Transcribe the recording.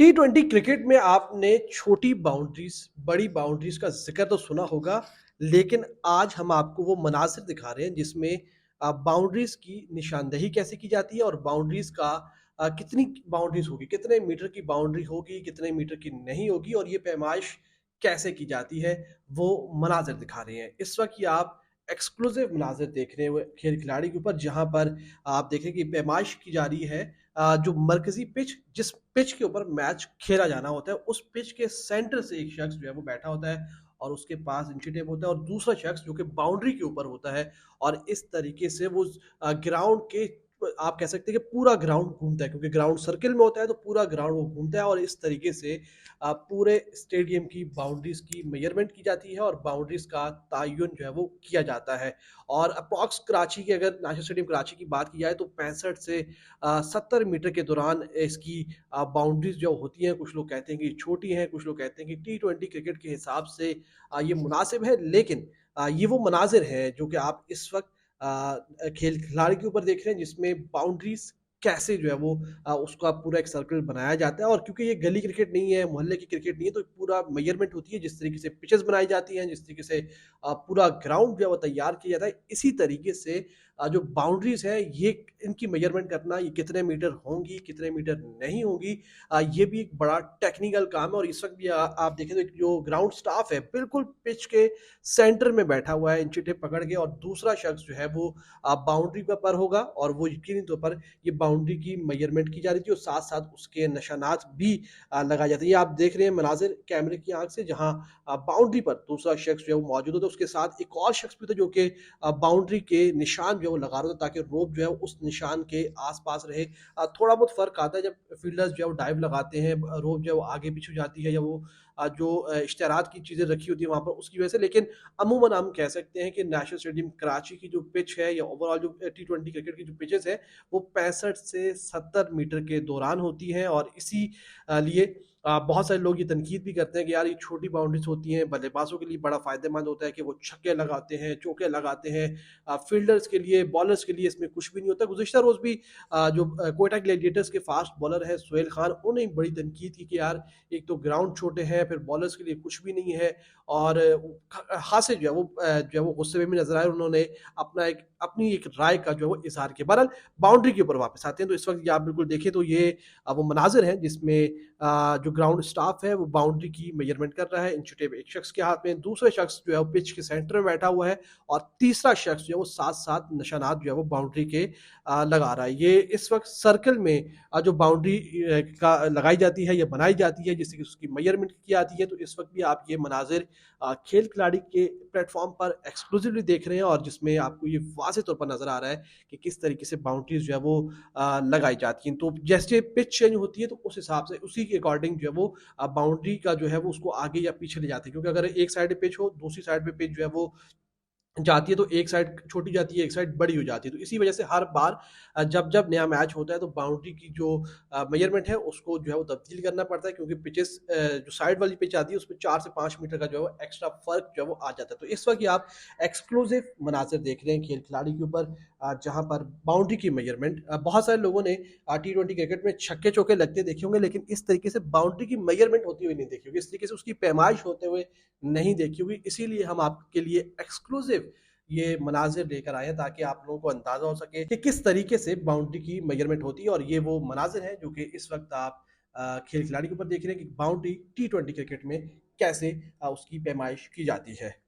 टी20 cricket में आपने छोटी बाउंड्रीज, बड़ी बाउंड्रीज का ज़िक्र तो सुना होगा, लेकिन आज हम आपको वो मनाज़िर दिखा रहे हैं जिसमें बाउंड्रीज की निशानदेही कैसे की जाती है और बाउंड्रीज का कितनी बाउंड्रीज होगी, कितने मीटर की बाउंड्री होगी, कितने मीटर की नहीं होगी और ये पैमाइश कैसे की जाती है, वो मनाज़िर दिखा रहे हैं। इस वक़्त ये आप एक्सक्लूसिव मनाज़िर देख रहे हैं खेल खिलाड़ी के ऊपर, जहाँ पर आप देख रहे हैं कि पैमाइश की जा रही है। जो मरकज़ी पिच, जिस पिच के ऊपर मैच खेला जाना होता है, उस पिच के सेंटर से एक शख्स जो है वो बैठा होता है और उसके पास इंची टेप होता है और दूसरा शख्स जो कि बाउंड्री के ऊपर होता है और इस तरीके से वो ग्राउंड के आप कह सकते हैं कि पूरा ग्राउंड घूमता है, क्योंकि ग्राउंड सर्किल में होता है तो पूरा ग्राउंड वो घूमता है और इस तरीके से पूरे स्टेडियम की बाउंड्रीज की मेजरमेंट की जाती है और बाउंड्रीज का तयन जो है वो किया जाता है। और अप्रॉक्स कराची की, अगर नेशनल स्टेडियम कराची की बात की जाए, तो 65 से 70 मीटर के दौरान इसकी बाउंड्रीज जो होती हैं, कुछ लोग कहते हैं कि छोटी हैं, कुछ लोग कहते हैं कि टी20 क्रिकेट के हिसाब से ये मुनासिब है, लेकिन ये वो मनाजिर हैं जो कि आप इस वक्त खेल खिलाड़ी के ऊपर देख रहे हैं, जिसमें बाउंड्रीज कैसे जो है वो उसका पूरा एक सर्कल बनाया जाता है। और क्योंकि ये गली क्रिकेट नहीं है, मोहल्ले की क्रिकेट नहीं है, तो पूरा मेजरमेंट होती है, जिस तरीके से पिचेस बनाई जाती हैं, जिस तरीके से पूरा ग्राउंड जो है वो तैयार किया जाता है, इसी तरीके से जो बाउंड्रीज है, ये इनकी मेजरमेंट करना, ये कितने मीटर होंगी, कितने मीटर नहीं होंगी, ये भी एक बड़ा टेक्निकल काम है। और इस वक्त भी आप देखें तो जो ग्राउंड स्टाफ है, बिल्कुल पिच के सेंटर में बैठा हुआ है इंची टेप पकड़ के, और दूसरा शख्स जो है वो बाउंड्री पर होगा और वो यकीनी तौर पर ये बाउंड्री की मेजरमेंट की जा रही थी और साथ साथ उसके निशानात भी लगाए जाते हैं। ये आप देख रहे हैं मनाजिर कैमरे की आंख से, जहां बाउंड्री पर दूसरा शख्स जो है वो मौजूद होता है, उसके साथ एक और शख्स भी था जो कि बाउंड्री के निशान जो है वो लगा रहा था, ताकि रोप जो है उस निशान के आसपास रहे। थोड़ा बहुत फर्क आता है जब फील्डर्स जो है वो डाइव लगाते हैं, रोप जो है वो आगे पीछे हो जाती है, या वो जो इश्तेहारात की चीज़ें रखी होती है वहाँ पर, उसकी वजह से। लेकिन अमूमन हम कह सकते हैं कि नेशनल स्टेडियम कराची की जो पिच है, या ओवरऑल जो टी20 क्रिकेट की जो पिचेस है, वो 65 से 70 मीटर के दौरान होती हैं। और इसी लिए बहुत सारे लोग ये तनकीद भी करते हैं कि यार ये छोटी बाउंड्रीज होती हैं, बल्लेबाजों के लिए बड़ा फ़ायदेमंद होता है कि वो छक्के लगाते हैं, चौके लगाते हैं। फील्डर्स के लिए, बॉलर्स के लिए इसमें कुछ भी नहीं होता। गुज़िश्ता रोज़ भी जो क्वेटा ग्लैडिएटर्स के फास्ट बॉलर हैं सुहेल खान, उन्होंने बड़ी तनकीद की कि यार एक तो ग्राउंड छोटे हैं, फिर बॉलर्स के लिए कुछ भी नहीं है। और हासिल जो है वो जो है वो गुस्से में भी नज़र आए। उन्होंने अपनी एक राय का जो है वो इज़हार किया। बहरहाल बाउंड्री के ऊपर वापस आते हैं, तो इस वक़्त ये आप बिल्कुल देखें तो ये वो मनाज़िर हैं जिसमें जो ग्राउंड स्टाफ है वो बाउंड्री की मेजरमेंट कर रहा है। इंची टेप एक शख्स के हाथ में, दूसरा शख्स जो है वो पिच के सेंटर में बैठा हुआ है और तीसरा शख्स जो है वो साथ-साथ निशानात जो है वो बाउंड्री के लगा रहा है। ये इस वक़्त सर्कल में जो बाउंड्री का लगाई जाती है या बनाई जाती है, जिससे कि उसकी मेजरमेंट की जाती है। तो इस वक़्त भी आप ये मनाज़िर खेल खिलाड़ी के प्लेटफ़ॉर्म पर एक्सक्लूसिवली देख रहे हैं, और जिसमें आपको ये वाज़ेह तौर पर नज़र आ रहा है कि किस तरीके से बाउंड्रीज़ जो है वो लगाई जाती हैं। तो जैसे पिच चेंज होती है, तो उस हिसाब से उसी के अकॉर्डिंग जो है वो बाउंड्री का जो है वो उसको आगे या पीछे ले जाते हैं, क्योंकि अगर एक साइड पे पिच हो, दूसरी साइड पे पिच जो है वो जाती है, तो एक साइड छोटी जाती है, एक साइड बड़ी हो जाती है। तो इसी वजह से हर बार जब नया मैच होता है, तो बाउंड्री की जो मेजरमेंट है उसको जो है वो तब्दील करना पड़ता है, क्योंकि पिचेस जो साइड वाली पिच आती है उसमें 4 से 5 मीटर का जो है वो एक्स्ट्रा फ़र्क जो है वो आ जाता है। तो इस वक़्त ये आप एक्सक्लूसिव मनाज़िर देख रहे हैं खेल खिलाड़ी के ऊपर, जहाँ पर बाउंड्री की मेजरमेंट, बहुत सारे लोगों ने टी20 क्रिकेट में छक्के-चौके लगते देखे होंगे, लेकिन इस तरीके से बाउंड्री की मेजरमेंट होती हुई नहीं देखी होगी, इस तरीके से उसकी पैमाइश होते हुए नहीं देखी होगी। इसीलिए हम आपके लिए एक्सक्लूसिव ये मनाज़िर लेकर आए हैं, ताकि आप लोगों को अंदाज़ा हो सके कि किस तरीके से बाउंड्री की मेजरमेंट होती है। और ये वो मनाज़िर हैं जो कि इस वक़्त आप खेल खिलाड़ी के ऊपर देख रहे हैं कि बाउंड्री टी20 क्रिकेट में कैसे उसकी पैमाइश की जाती है।